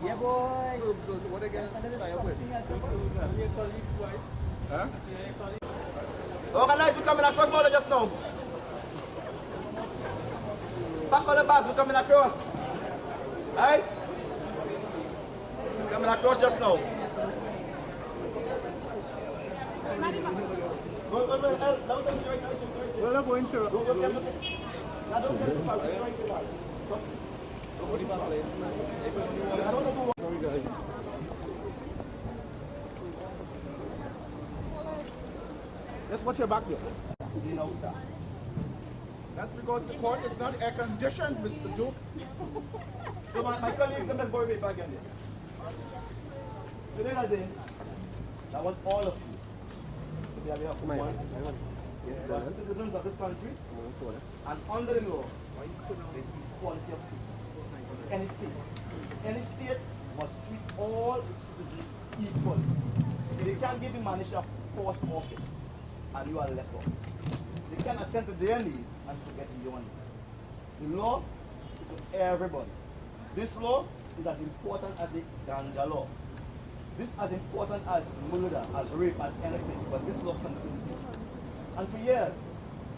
Yeah, boy. So what they get tie up with? Huh? Organize, we're coming across border just now. Pack all the bags, we're coming across. Alright? Coming across just now. We're not going through. Sorry guys. Let's watch your back here. That's because the court is not air conditioned, Mr. Duke. So my colleagues and Ms. Borbe back in there. Today that day, I want all of you to be aware of the point. You are citizens of this country, and under the law, there is equality of treatment. Any state must treat all its citizens equally. They can't give you manager of post office, and you are less office. They can attend to their needs and forget your needs. The law is for everybody. This law is as important as the ganja law. This as important as murder, as rape, as anything, but this law consumes you. And for years,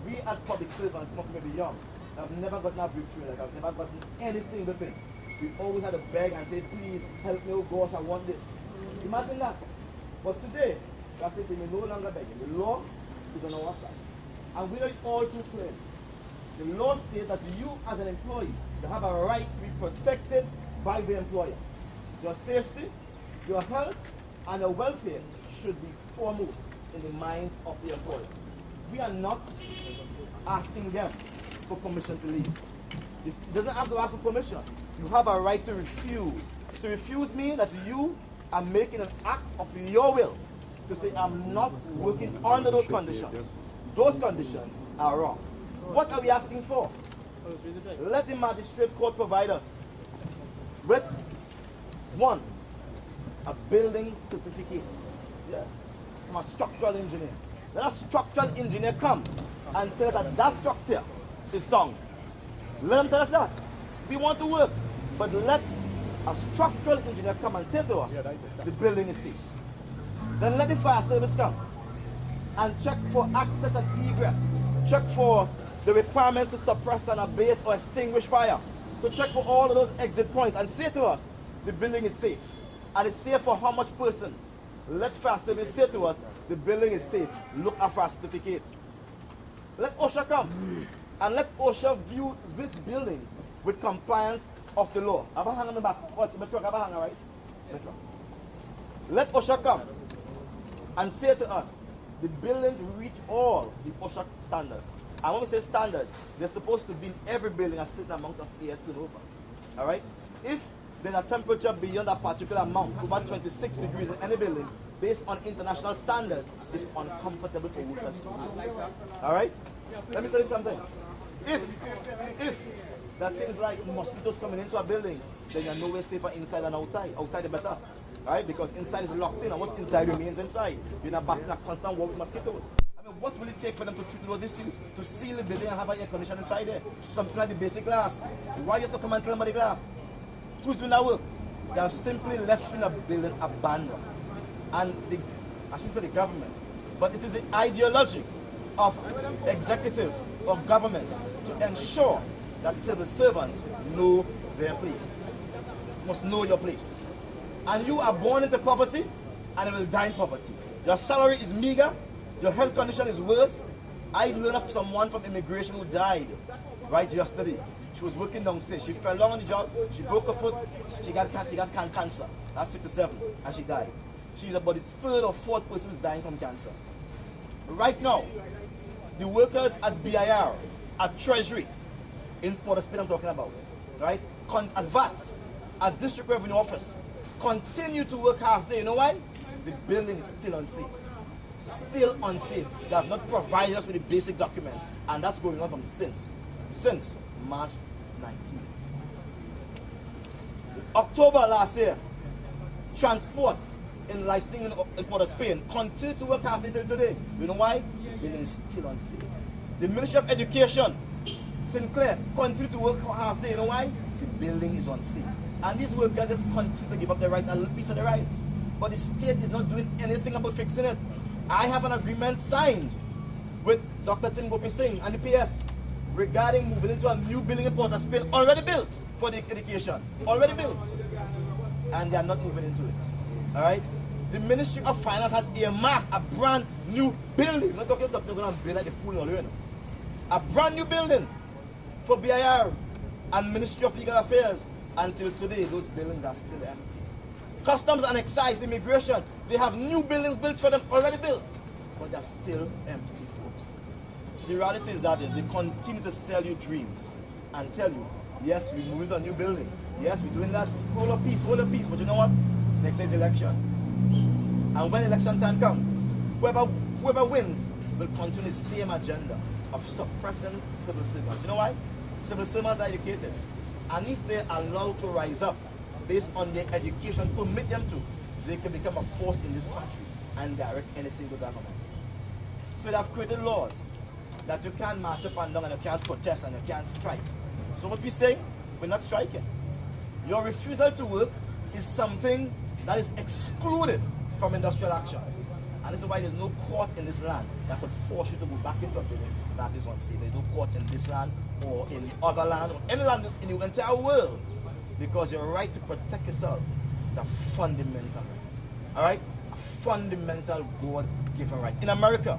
we as public servants, some of you may be young, have never gotten a breakthrough, like I've never gotten any single thing. We always had to beg and say, please help me, oh gosh, I want this. Imagine that. But today, we are saying we're no longer begging. The law is on our side. And we know it all too clearly. The law states that you as an employee, you have a right to be protected by the employer. Your safety, your health, and your welfare should be foremost in the minds of the employer. We are not asking them for permission to leave. It doesn't have to ask for permission. You have a right to refuse. To refuse means that you are making an act of your will to say, I'm not working under those conditions. Those conditions are wrong. What are we asking for? Let the magistrate court provide us with, one, a building certificate, from a structural engineer. Let a structural engineer come and tell us that that structure is sound. Let them tell us that. We want to work, but let a structural engineer come and say to us, the building is safe. Then let the fire service come and check for access and egress. Check for the requirements to suppress and abate or extinguish fire. To check for all of those exit points and say to us, the building is safe. And it's safe for how much persons? Let fire service say to us, the building is safe. Look at our certificate. Let OSHA come and let OSHA view this building with compliance of the law. Have a hand on the back. Watch, my truck have a hanger, right? My truck. Let OSHA come and say to us, the building reach all the OSHA standards. And when we say standards, they're supposed to be in every building a certain amount of air turnover. Alright? If there's a temperature beyond a particular amount, about 26 degrees in any building, based on international standards, it's uncomfortable for workers to work. Alright? Let me tell you something. If there are things like mosquitoes coming into a building, then you're nowhere safer inside than outside. Outside is better. Right? Because inside is locked in and what's inside remains inside. You're not back in a constant war with mosquitoes. I mean, what will it take for them to treat those issues? To seal the building and have an air conditioner inside there? Something like the basic glass. Why you have to come and tell them about the glass? Who's doing that work? They have simply left in a building abandoned. And I should say the government, but it is the ideology of executive, of government, to ensure that civil servants know their place. You must know your place. And you are born into poverty, and you will die in poverty. Your salary is meager, your health condition is worse. I learned of someone from immigration who died right yesterday. She was working downstairs. She fell down on the job, she broke her foot, she got cancer. That's 67, and she died. She's about the third or fourth person who's dying from cancer. Right now, the workers at BIR, at Treasury, in Port of Spain I'm talking about, right? At VAT, at District Revenue Office, continue to work half day. You know why? The building is still unsafe. Still unsafe. They have not provided us with the basic documents. And that's going on from since March 19th. October last year, transport in Leicester in Port of Spain continue to work half day till today. You know why? The building is still unsafe. The Ministry of Education, Sinclair, continue to work half day. You know why? The building is unsafe. And these workers just continue to give up their rights, a little piece of their rights. But the state is not doing anything about fixing it. I have an agreement signed with Dr. Tingopi Singh and the PS regarding moving into a new building in Port of Spain, already built for the education. Already built. And they are not moving into it. Alright? The Ministry of Finance has earmarked a brand new building. I'm not talking something they're going to build like a fool or you. A brand new building for BIR and Ministry of Legal Affairs. Until today, those buildings are still empty. Customs and Excise, Immigration, they have new buildings built for them, already built. But they're still empty, folks. The reality is that they continue to sell you dreams and tell you, yes, we're moving to a new building. Yes, we're doing that. Hold a peace. But you know what? Next is election. And when election time comes, whoever wins will continue the same agenda of suppressing civil servants. You know why? Civil servants are educated. And if they're allowed to rise up based on their education, permit them to, they can become a force in this country and direct any single government. So they have created laws that you can't march up and down and you can't protest and you can't strike. So what we say, we're not striking. Your refusal to work is something that is excluded from industrial action. And this is why there's no court in this land that could force you to go back into a building that is unsafe. There's no court in this land or in other land or any land in the entire world, because your right to protect yourself is a fundamental right. Alright? A fundamental God-given right. In America,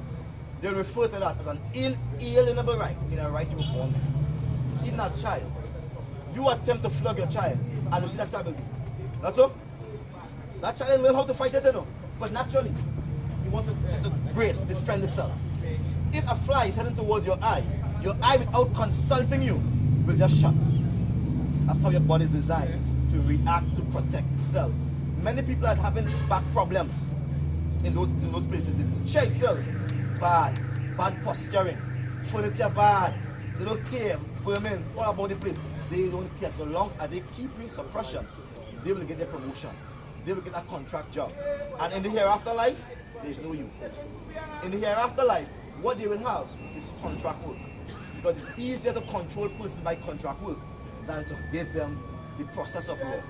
they refer to that as an inalienable right, in a right you were born with. Even a child, you attempt to flog your child and you see that child will be. That's so? That child will learn how to fight it, you know. But naturally, he wants to brace, defend itself. If a fly is heading towards your eye without consulting you will just shut. That's how your body is designed to react to protect itself. Many people are having back problems in those places. The chair itself, bad posturing, furniture bad, they don't care, vermin, all about the place. They don't care. So long as they keep you in suppression, they will get their promotion. They will get a contract job. And in the hereafter life, there is no use. In the hereafter life, what they will have is contract work. Because it's easier to control persons by contract work than to give them the process of law.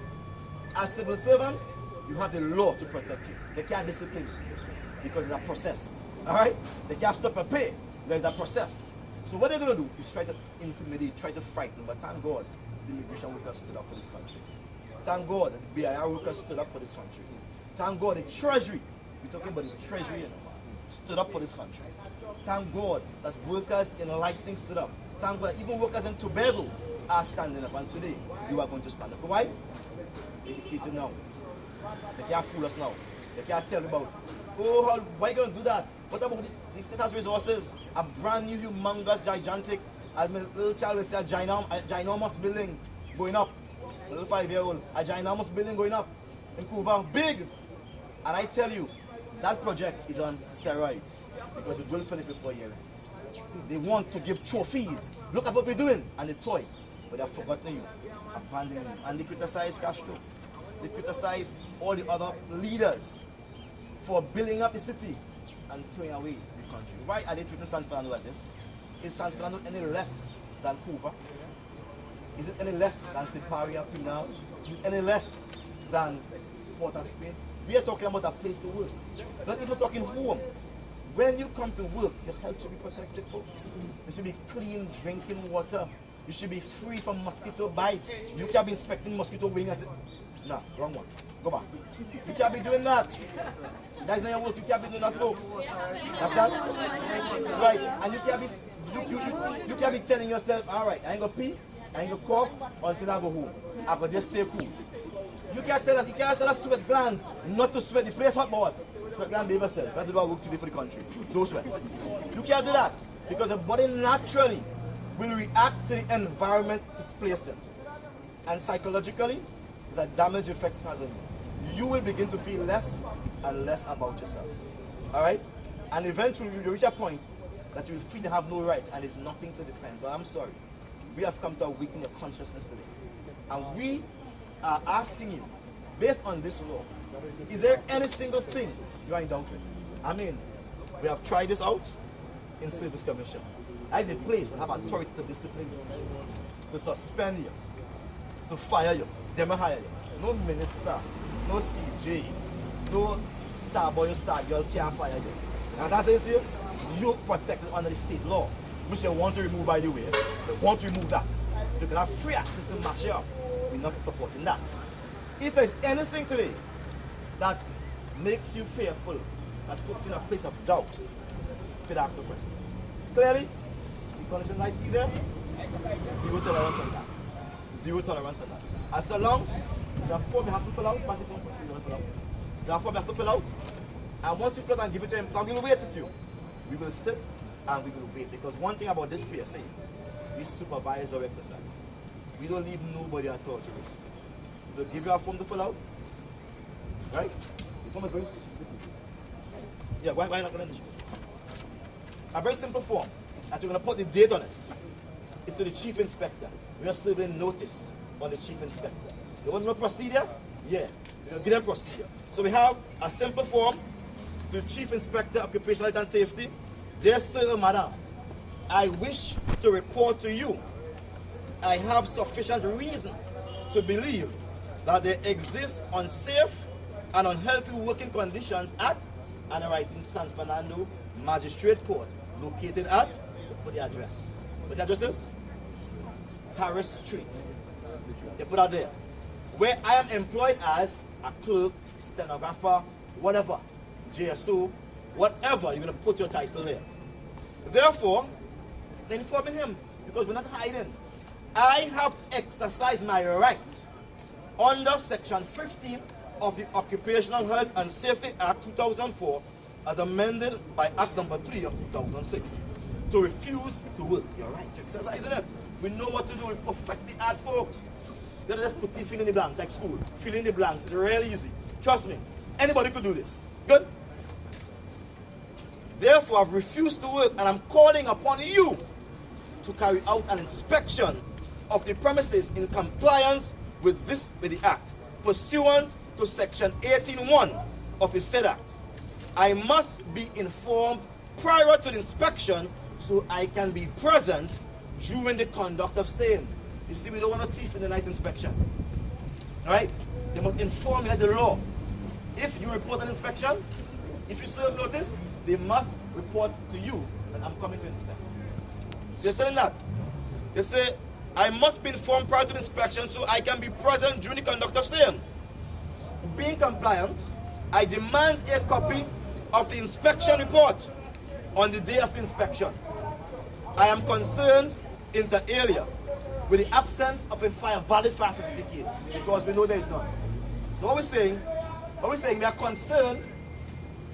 As civil servants, you have the law to protect you. They can't discipline you because it's a process. Alright? They can't stop a pay. There's a process. So what they're going to do is try to intimidate, try to frighten. But thank God, the immigration workers stood up for this country. Thank God that the BIR workers stood up for this country. Thank God the Treasury, we're talking about the Treasury, stood up for this country. Thank God that workers in licensing stood up. Thank God that even workers in Tobago are standing up. And today, you are going to stand up. Why? They're educated now. They can't fool us now. They can't tell about, oh, why are you going to do that? What about the state has resources? A brand new, humongous, gigantic, as my little child will say, a ginormous building going up. A little 5-year-old, a ginormous building going up in Cuba, big. And I tell you, that project is on steroids because it will finish before year end. They want to give trophies. Look at what we're doing, and they toy it, but they've forgotten you, abandoning you. And they criticize Castro. They criticize all the other leaders for building up the city and throwing away the country. Why are they treating San Fernando as this? Is San Fernando any less than Cuba? Is it any less than Siparia, Pinal? Is it any less than Port of Spain? We are talking about a place to work. Not even talking home. When you come to work, your health should be protected, folks. There should be clean drinking water. You should be free from mosquito bites. You can't be inspecting mosquito wing and say, nah, wrong one. Go back. You can't be doing that. That is not your work. You can't be doing that, folks. That's that? Right. And you can't be you can't be telling yourself, all right, I ain't gonna pee, I ain't gonna cough until I go home. I gotta just stay cool. You can't tell us sweat glands not to sweat. The place hot, but what? Sweat gland behave yourself. That's what I work today for the country. Don't sweat. You can't do that because the body naturally will react to the environment it's placed in. And psychologically, the damage effects has on you. You will begin to feel less and less about yourself. Alright? And eventually you will reach a point that you will feel you have no rights and there's nothing to defend. But I'm sorry. We have come to awaken your consciousness today. And we are asking you, based on this law, is there any single thing you are in doubt with? I mean, we have tried this out in Service Commission. That is a place that have authority to discipline you, to suspend you, to fire you, Them hire you. No minister, no CJ, no star boy or star girl can't fire you. As I say to you, you're protected under the state law, which they want to remove, by the way. They want to remove that. You can have free access to match you up. We're not supporting that. If there's anything today that makes you fearful, that puts you in a place of doubt, you could ask a question. Clearly, the conditions I see there, zero tolerance on that. Zero tolerance on that. As so long as there are form you have to fill out, pass it form, you don't fill out. There are form you have to fill out, and once you fill out and give it to him, we will wait with you. We will sit and we will wait, because one thing about this PSA, we supervise our exercise. We don't leave nobody at all to risk. We'll give you a form to fill out, right? The form is very yeah, why not going to a very simple form that you're going to put the date on it. It's to the chief inspector. We are serving notice on the chief inspector. You want to know procedure? Yeah, we're going to give them procedure. So we have a simple form to the chief inspector, occupational health and safety. Dear sir, madam, I wish to report to you I have sufficient reason to believe that there exist unsafe and unhealthy working conditions at, and I write in San Fernando Magistrate Court, located at, put the address. What the address is? Harris Street. They put out there. Where I am employed as a clerk, stenographer, whatever, JSO, whatever, you're going to put your title there. Therefore, they're informing him, because we're not hiding. I have exercised my right under Section 15 of the Occupational Health and Safety Act 2004, as amended by Act number 3 of 2006, to refuse to work. You're right, you're exercising it. We know what to do. We perfect the act, folks. You gotta just put the fill in the blanks, like school. Fill in the blanks. It's really easy. Trust me. Anybody could do this. Good? Therefore, I've refused to work, and I'm calling upon you to carry out an inspection of the premises in compliance with the Act, pursuant to Section 18(1) of the said Act. I must be informed prior to the inspection so I can be present during the conduct of same. You see, we don't want a thief in the night inspection. Alright? They must inform you as a law. If you report an inspection, if you serve notice, they must report to you that I'm coming to inspect. So they're saying that. They say, I must be informed prior to the inspection so I can be present during the conduct of same. Being compliant, I demand a copy of the inspection report on the day of the inspection. I am concerned, inter alia, with the absence of a valid fire certificate, because we know there is none. So what we're saying, we are concerned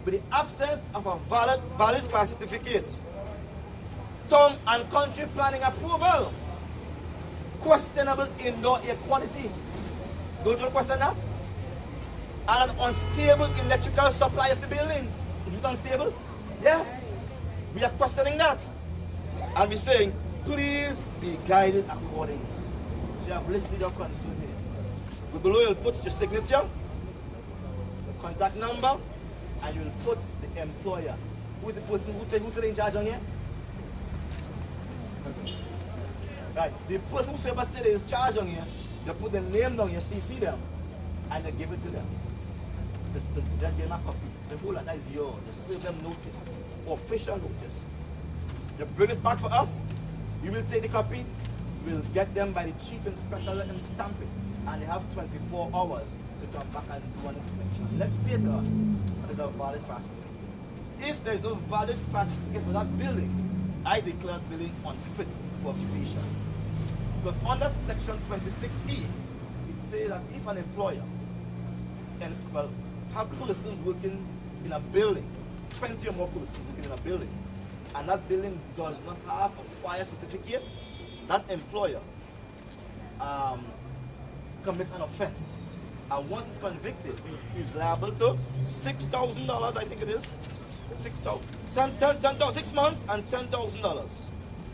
with the absence of a valid fire certificate. Town and country planning approval. Questionable indoor air quality. Don't you question that? And an unstable electrical supply of the building. Is it unstable? Yes. We are questioning that. And we're saying, please be guided accordingly. So you have listed your concern here. Below you'll put your signature, the contact number, and you'll put the employer. Who is the person who's in charge on here? Right. The person who's ever said is in charge on here, you put the name down, you CC them, and you give it to them. Just give them a copy. So hold on, that is yours. Just serve them notice, official notice. You bring this back for us, we will take the copy, we'll get them by the chief inspector, let them stamp it, and they have 24 hours to come back and do an inspection. Let's say to us that there's a valid fire certificate. If there's no valid fire certificate for that building, I declare the building unfit for occupation. Because under Section 26E, it says that if an employer have persons working in a building, 20 or more persons working in a building, and that building does not have a fire certificate, that employer commits an offense. And once it's convicted, he's liable to $6,000, I think it is. 6 months and $10,000.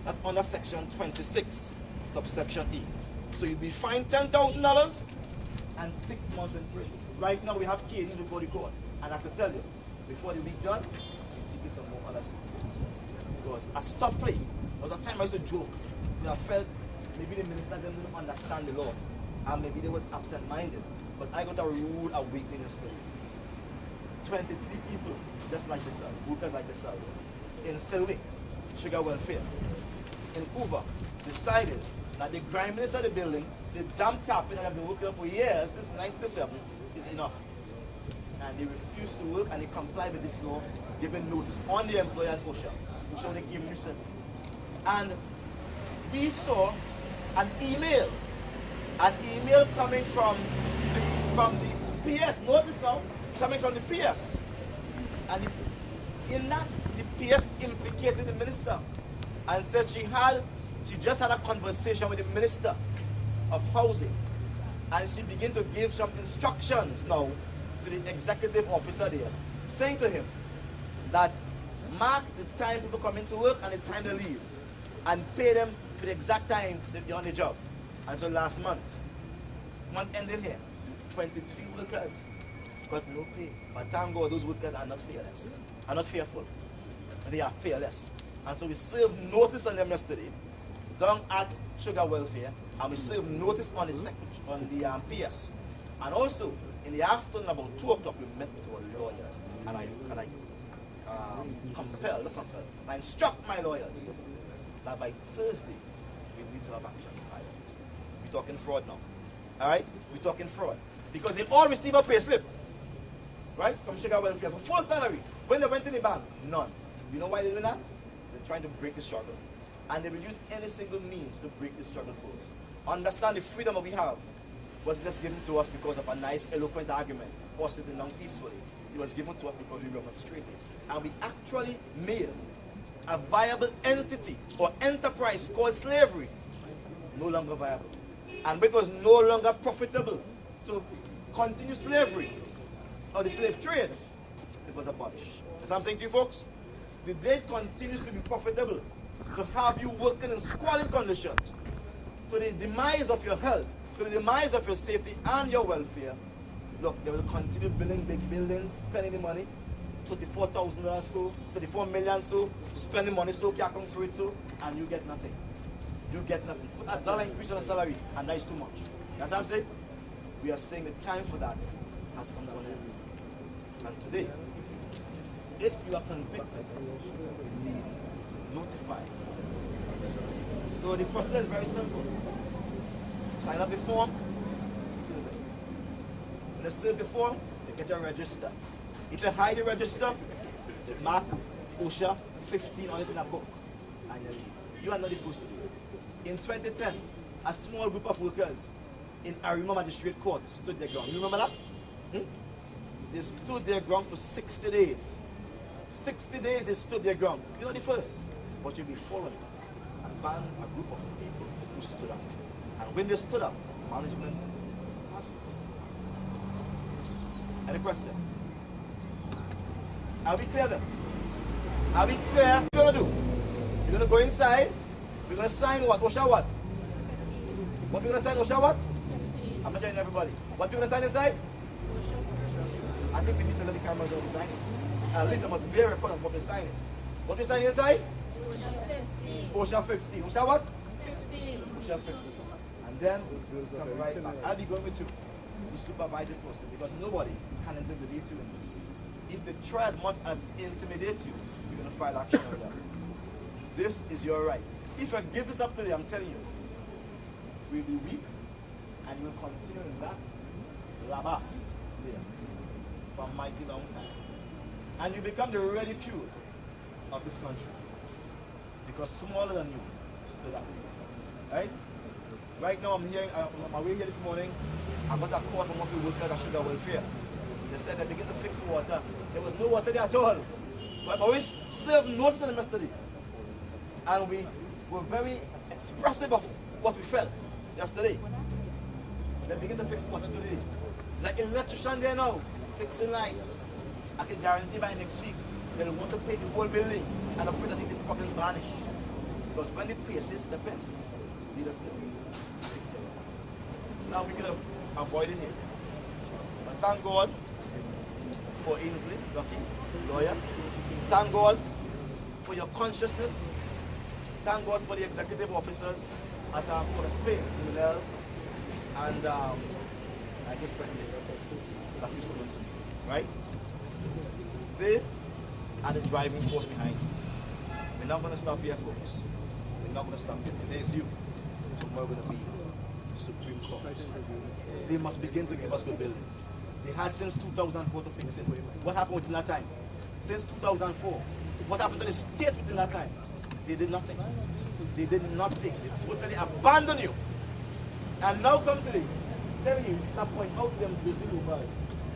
That's under Section 26, subsection E. So you'll be fined $10,000 and 6 months in prison. Right now we have cases before the court, and I could tell you, before the week done, you take some more other stuff. Because a stop play. There was a time I used to joke. I felt maybe the minister didn't understand the law. and maybe they was absent-minded. But I got a rude awakening yesterday. 23 people, just like this, workers like this, in Stilwick, Sugar Welfare, in Hoover, decided that the griminess of the building, the damp carpet that have been working on for years, since 1997, is enough. And they refused to work and they complied with this law, giving notice on the employer and OSHA, which only came recently. And we saw an email coming from the PS, notice now, coming from the PS. And in that, the PS implicated the minister and said she just had a conversation with the Minister of Housing, and she began to give some instructions now to the executive officer there, saying to him that mark the time people come into work and the time they leave, and pay them for the exact time that they're on the job. And so last month ended here, 23 workers got no pay. But thank God those workers are not fearless, are not fearful. They are fearless. And so we served notice on them yesterday, down at Sugar Welfare, and we served notice on the PS. And also, in the afternoon, about 2 o'clock, we met with our lawyers, and I instruct my lawyers that by Thursday, we need to have action. We're talking fraud now. All right? We're talking fraud. Because they all receive a pay slip, right, from Sugar Welfare for full salary. When they went in the bank, none. You know why they're doing that? They're trying to break the struggle. And they will use any single means to break the struggle for us. Understand the freedom that we have was just given to us because of a nice, eloquent argument or sitting down peacefully. It was given to us because we demonstrated. And we actually made a viable entity or enterprise called slavery no longer viable. And it was no longer profitable to continue slavery or the slave trade, it was abolished. That's what I'm saying to you folks. The day it continues to be profitable to have you working in squalid conditions, to the demise of your health, to the demise of your safety and your welfare, look, they will continue building big buildings, spending the money, $34,000 so, 34 million so, spending money so, can't come through it so, and you get nothing. You get nothing. Put a dollar increase on the salary, and that is too much. That's what I'm saying? We are saying the time for that has come to an end. And today, if you are convicted, you need notify. So the process is very simple. Sign up the form, serve it. When you serve the form, you get your register. If you hide the register, you mark OSHA 15 on it in a book, and you leave. You are not the first to do it. In 2010, a small group of workers in Arima Magistrate Court stood their ground. You remember that? They stood their ground for 60 days. 60 days they stood their ground. You're not the first, but you'll be following and ban a group of people who stood up. And when they stood up, management has to say. Any questions? Are we clear then? Are we clear? What are you going to do? You're going to go inside. We're going to sign what? OSHA what? What we're going to sign? OSHA what? I'm not telling everybody. What we're going to sign inside? I think we need to let the cameras know we're signing. At least there must be a record of what we're signing. What we're signing inside? OSHA 15. OSHA what? 15. OSHA 15. And then we'll come right back. I'll be going with you, the supervising person, because nobody can intimidate you in this. If they try as much as intimidate you, you're going to file action on them. This is your right. If I give this up today, I'm telling you, we'll be weak, and you will continue in that labas there for a mighty long time. And you become the ridicule of this country. Because smaller than you stood up. Right? Right now I'm hearing, on my way here this morning, I got a call from one of the workers at Sugar Welfare. They said they began to fix water. There was no water there at all. But we served notice on them yesterday. And we were very expressive of what we felt yesterday. They begin to fix water today. It's like an electrician there now, fixing lights. I can guarantee by next week, they'll want to pay the whole building and I'm afraid that the problem vanish. Because when the PSA step in, leaders step in. Fix it. Now we can avoid it here. But thank God for Ainsley, Rocky, lawyer. Thank God for your consciousness. Thank God for the executive officers at Port of Spain, Munel, and my good friend that used to run to me, right? They are the driving force behind it. We're not going to stop here, folks. We're not going to stop here. Today's you. Tomorrow we're going to be the Supreme Court. They must begin to give us good buildings. They had since 2004 to fix it. What happened within that time? Since 2004. What happened to the state within that time? They did nothing. They did nothing. They totally abandoned you. And now come today, telling you, stop pointing out to them those loopers.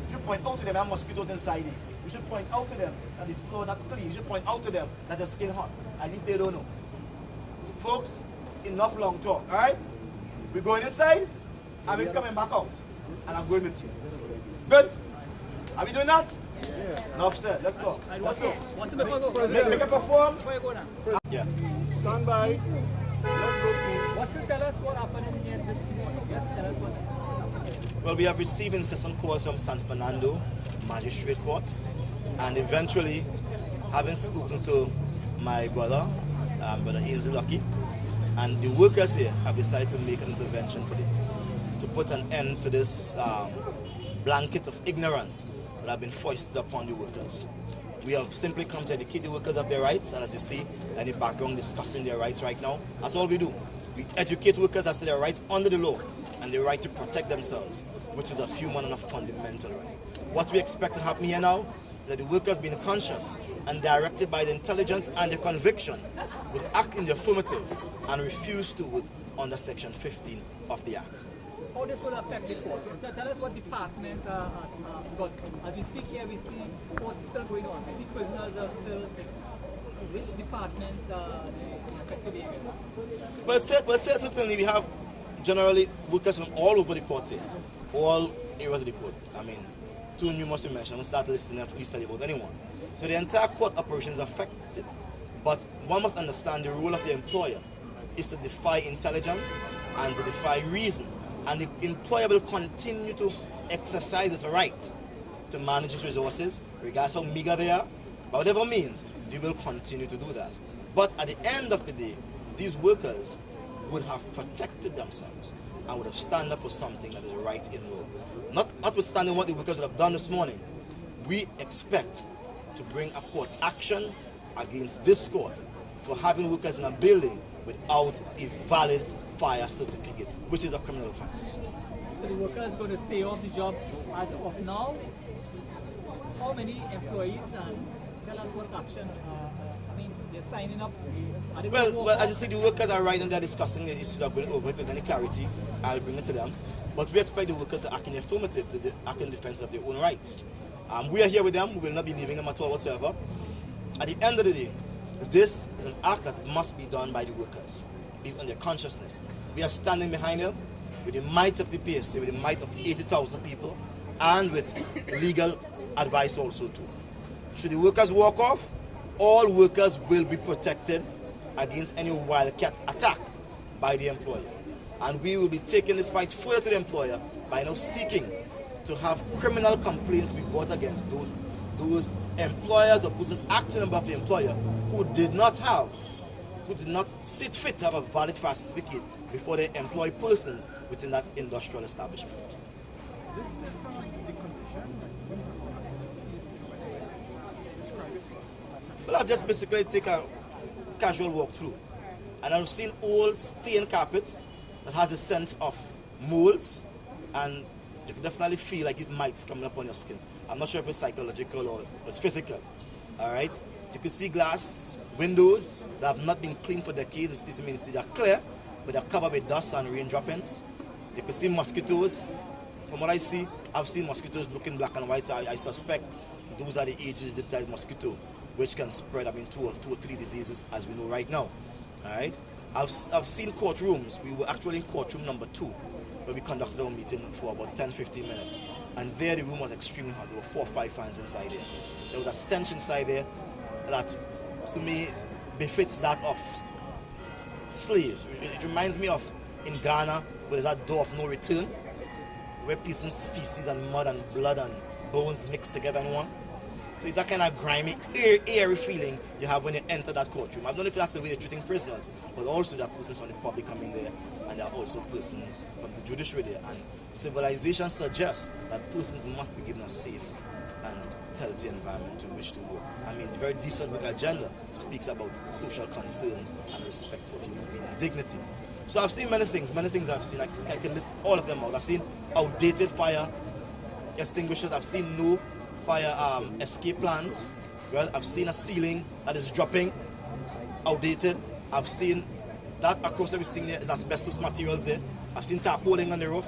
You should point out to them there are mosquitoes inside it. You should point out to them that the floor not clean. You should point out to them that your skin hot. I think they don't know. Folks, enough long talk, alright? We're going inside and we're coming back out. And I'm going with you. Good? Are we doing that? Yeah. Enough said. Let's go. Let's go. Make a performance. Yeah. Stand by. Let's go, please. What's it tell us what happened here this morning? Yes, tell us what's happening. Well, we have received incessant calls from San Fernando Magistrate Court, and eventually, having spoken to my brother, Brother Ainsley Lucky, and the workers here have decided to make an intervention today to put an end to this blanket of ignorance that have been foisted upon the workers. We have simply come to educate the workers of their rights, and as you see in the background discussing their rights right now, that's all we do. We educate workers as to their rights under the law and their right to protect themselves, which is a human and a fundamental right. What we expect to happen here now is that the workers, being conscious and directed by the intelligence and the conviction, would act in the affirmative and refuse to work under Section 15 of the Act. How this will affect the court? Tell us what departments are because as we speak here, we see courts still going on. We see prisoners are still. Which departments are the affected areas? But certainly we have generally workers from all over the court here, all areas of the court. I mean, too numerous to mention. I'm going to start listing them to study about anyone. So the entire court operation is affected. But one must understand the role of the employer is to defy intelligence and to defy reason. And the employer will continue to exercise its right to manage its resources, regardless how meager they are. By whatever means, they will continue to do that. But at the end of the day, these workers would have protected themselves and would have stand up for something that is right in law. Notwithstanding what the workers would have done this morning, we expect to bring a court action against this court for having workers in a building without a valid fire certificate, which is a criminal offense. So the worker is going to stay off the job as of now. How many employees, and tell us what action, I mean, they're signing up. Well, as you see, the workers are right and they're discussing the issues that are going over. If there's any clarity, I'll bring it to them. But we expect the workers to act in the affirmative, to act in defense of their own rights. We are here with them. We will not be leaving them at all whatsoever. At the end of the day, this is an act that must be done by the workers, based on their consciousness. We are standing behind them with the might of the PSA, with the might of 80,000 people, and with legal advice also too. Should the workers walk off, all workers will be protected against any wildcat attack by the employer. And we will be taking this fight further to the employer by now seeking to have criminal complaints be brought against those employers or persons acting above the employer who did not see it fit to have a valid fire certificate before they employ persons within that industrial establishment. Well, I've just basically taken a casual walk through, and I've seen old stained carpets that has a scent of molds, and you can definitely feel like it mites coming up on your skin. I'm not sure if it's psychological or it's physical. All right, you can see glass windows that have not been cleaned for decades. It means they are clear, but they're covered with dust and rain droppings. You can see mosquitoes. From what I see, I've seen mosquitoes looking black and white, so I suspect those are the Aedes-aegypti mosquito, which can spread, two or three diseases, as we know right now. All right. I've seen courtrooms. We were actually in courtroom number 2, where we conducted our meeting for about 10-15 minutes. And there the room was extremely hot. There were 4 or 5 fans inside there. There was a stench inside there that, to me, befits that of slaves. It reminds me of in Ghana, where there's that door of no return, where people's feces and mud and blood and bones mixed together in one. So it's that kind of grimy, airy feeling you have when you enter that courtroom. I don't know if that's the way they're treating prisoners, but also there are persons from the public coming there, and there are also persons from the judiciary there. And civilization suggests that persons must be given a safe and healthy environment in which to work. I mean, the very decent work agenda speaks about social concerns and respect for human being and dignity. So I've seen many things I've seen. I can list all of them out. I've seen outdated fire extinguishers. I've seen no fire escape plans. Well, I've seen a ceiling that is dropping, outdated. I've seen that across everything there is asbestos materials there. I've seen tarpaulin on the roof.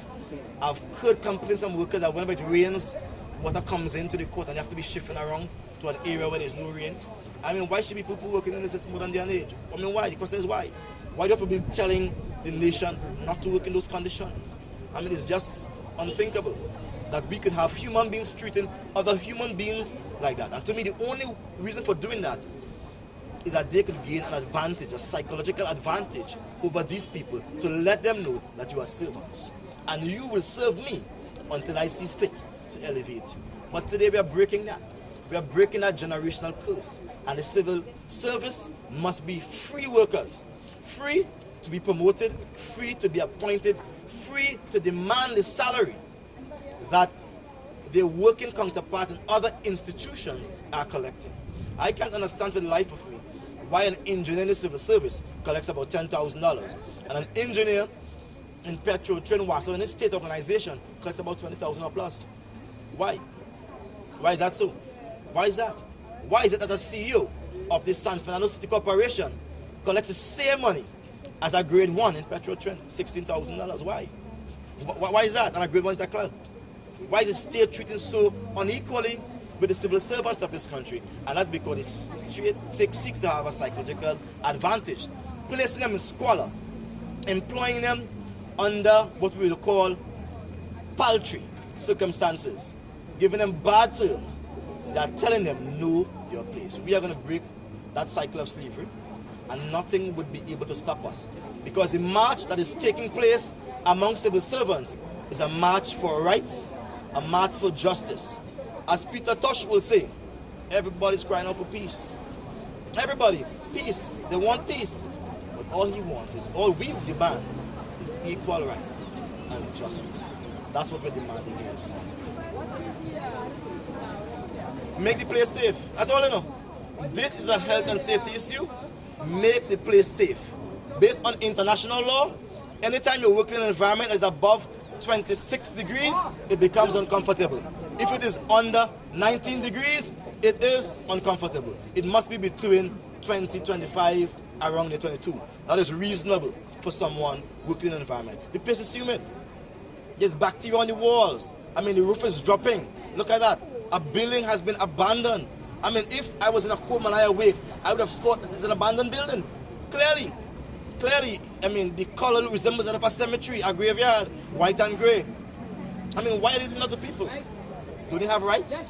I've heard complaints from workers that whenever it rains, water comes into the court and they have to be shifting around to an area where there's no rain. I mean, why should people working in this system modern day and age? I mean, why? The question is why? Why do you have to be telling the nation not to work in those conditions? I mean, it's just unthinkable that we could have human beings treating other human beings like that. And to me, the only reason for doing that is that they could gain an advantage, a psychological advantage over these people to let them know that you are servants. And you will serve me until I see fit to elevate you. But today we are breaking that. We are breaking that generational curse. And the civil service must be free workers. Free to be promoted, free to be appointed, free to demand the salary that their working counterparts in other institutions are collecting. I can't understand for the life of me why an engineer in the civil service collects about $10,000 and an engineer in Petro, Trinidad, so in a state organization collects about $20,000 or plus. Why? Why is that so? Why is that? Why is it that a CEO of the San Fernando City Corporation collects the same money as a grade 1 in Petro Trin, $16,000? Why? Why is that? And a grade 1 is a clerk. Why is the state treating so unequally with the civil servants of this country? And that's because the state seeks to have a psychological advantage, placing them in squalor, employing them under what we will call paltry circumstances, giving them bad terms. They are telling them, know your place. We are going to break that cycle of slavery, and nothing would be able to stop us. Because the march that is taking place among civil servants is a march for rights, a march for justice. As Peter Tosh will say, everybody's crying out for peace. Everybody, peace. They want peace. But all he wants is, all we demand is equal rights and justice. That's what we're demanding here this morning. Make the place safe. That's all I know. This is a health and safety issue. Make the place safe. Based on international law, anytime you're working in an environment that is above 26 degrees, it becomes uncomfortable. If it is under 19 degrees, it is uncomfortable. It must be between 20, 25, around the 22. That is reasonable for someone working in an environment. The place is humid. There's bacteria on the walls. I mean, the roof is dropping. Look at that. A building has been abandoned. I mean, if I was in a coma and I awake, I would have thought that it's an abandoned building. Clearly, I mean, the color resembles that of a cemetery, a graveyard, white and gray. I mean, why are they doing that to people? Do they have rights?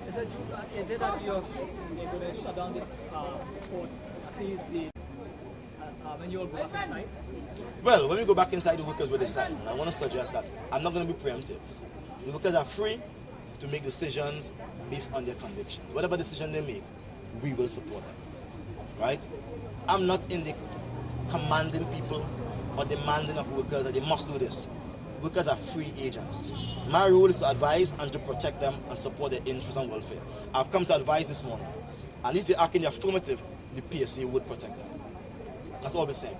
Is it that you're going to shut down this court, at least when you all go back inside? Well, when we go back inside, the workers will decide. I want to suggest that I'm not going to be preemptive. The workers are free to make decisions based on their convictions. Whatever decision they make, we will support them. Right? I'm not in the commanding people or demanding of workers that they must do this. Workers are free agents. My role is to advise and to protect them and support their interests and welfare. I've come to advise this morning. And if they act in the affirmative, the PSA would protect them. That's all we're saying.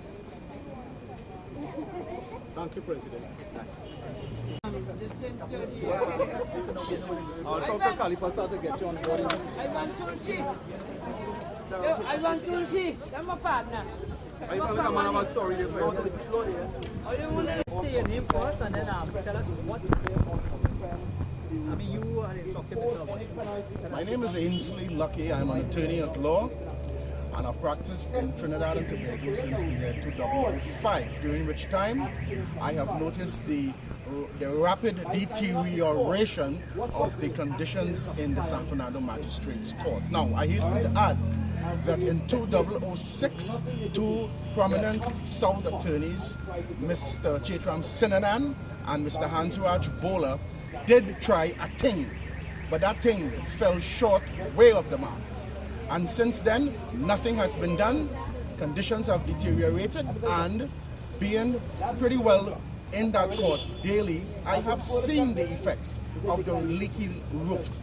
Thank you, President. Thanks. I'll talk to Calipasa to get you on board. I want to see. I'm a partner. I have a story there for you. Say your name first and then tell us what I mean, you are instructed to My name is Ainsley Lucky. I'm an attorney at law, and I've practiced in Trinidad and Tobago since the year 2005, during which time I have noticed the rapid deterioration of the conditions in the San Fernando Magistrates Court. Now, I hasten to add that in 2006, two prominent South attorneys, Mr. Chetram Sinanan and Mr. Hansraj Bola, did try a thing but that thing fell short way of the mark. And since then, nothing has been done. Conditions have deteriorated, and being pretty well in that court daily, I have seen the effects of the leaky roofs.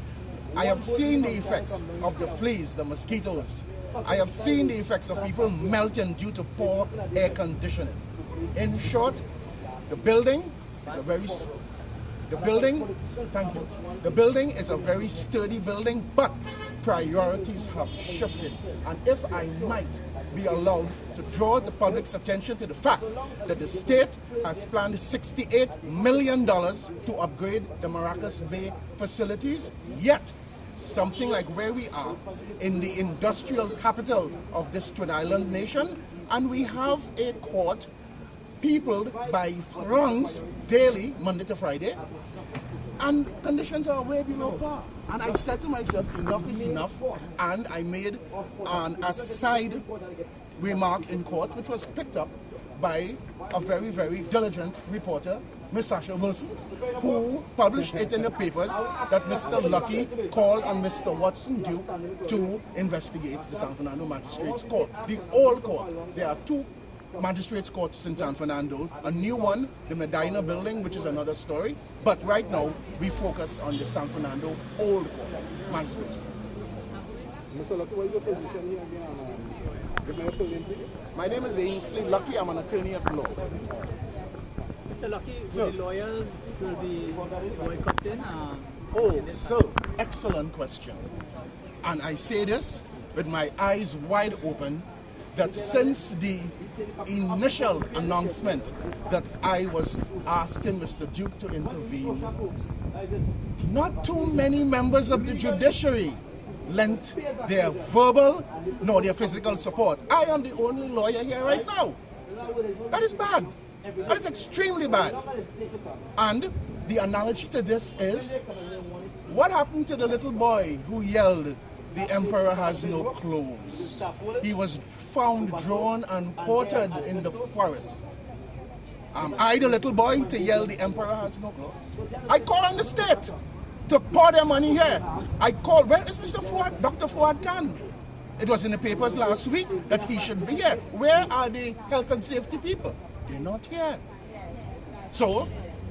I have seen the effects of the fleas, the mosquitoes. I have seen the effects of people melting due to poor air conditioning. In short, the building is a very sturdy building, but priorities have shifted. And if I might be allowed to draw the public's attention to the fact that the state has planned $68 million to upgrade the Maracas Bay facilities, yet something like where we are in the industrial capital of this Twin Island nation, and we have a court peopled by throngs daily, Monday to Friday, and conditions are way below par. And I said to myself, enough is enough, and I made an aside remark in court, which was picked up by a very, very diligent reporter, Miss Sasha Wilson, who published it in the papers that Mr. Lucky called on Mr. Watson Duke to investigate the San Fernando Magistrates Court, the old court. There are two magistrates courts in San Fernando, a new one, the Medina building, which is another story, but right now we focus on the San Fernando old court, magistrates court. Mr. Lucky, what is your position here again? My name is Ainsley Lucky. I'm an attorney at law. Mr. Lucky, the lawyers will be boycotting. Oh, so excellent question. And I say this with my eyes wide open, that since the initial announcement that I was asking Mr. Duke to intervene, not too many members of the judiciary lent their verbal nor their physical support. I am the only lawyer here right now. That is bad. That is extremely bad. And the analogy to this is, what happened to the little boy who yelled, "The emperor has no clothes"? He was found drawn and quartered in the forest. Am I the little boy to yell, "The emperor has no clothes"? I call on the state to pour their money here. I call, where is Mr. Fuad, Dr. Fuad Khan? It was in the papers last week that he should be here. Where are the health and safety people? They're not here. So,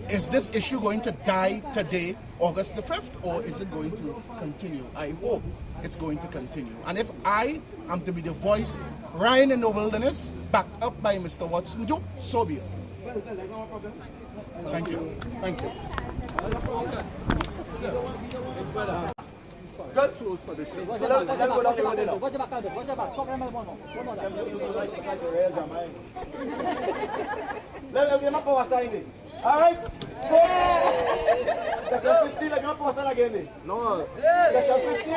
is this issue going to die today, August the 5th, or is it going to continue? I hope it's going to continue. And if I am to be the voice crying in the wilderness, backed up by Mr. Watson Duke, so be it. Thank you. Thank you. Good. Close for the show. Let me go down the road now. Let me power sign. All right. Section 15, let me power sign again. No. Section 15.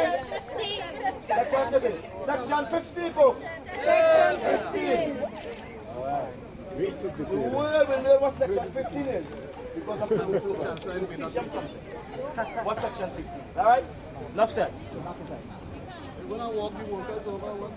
Section 15, folks. Section 15. All right. The world will know what section 15 is because of the teach them something. What section 15? All right. Enough said. We're going to walk the workers over one.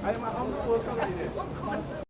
I'm a humble person.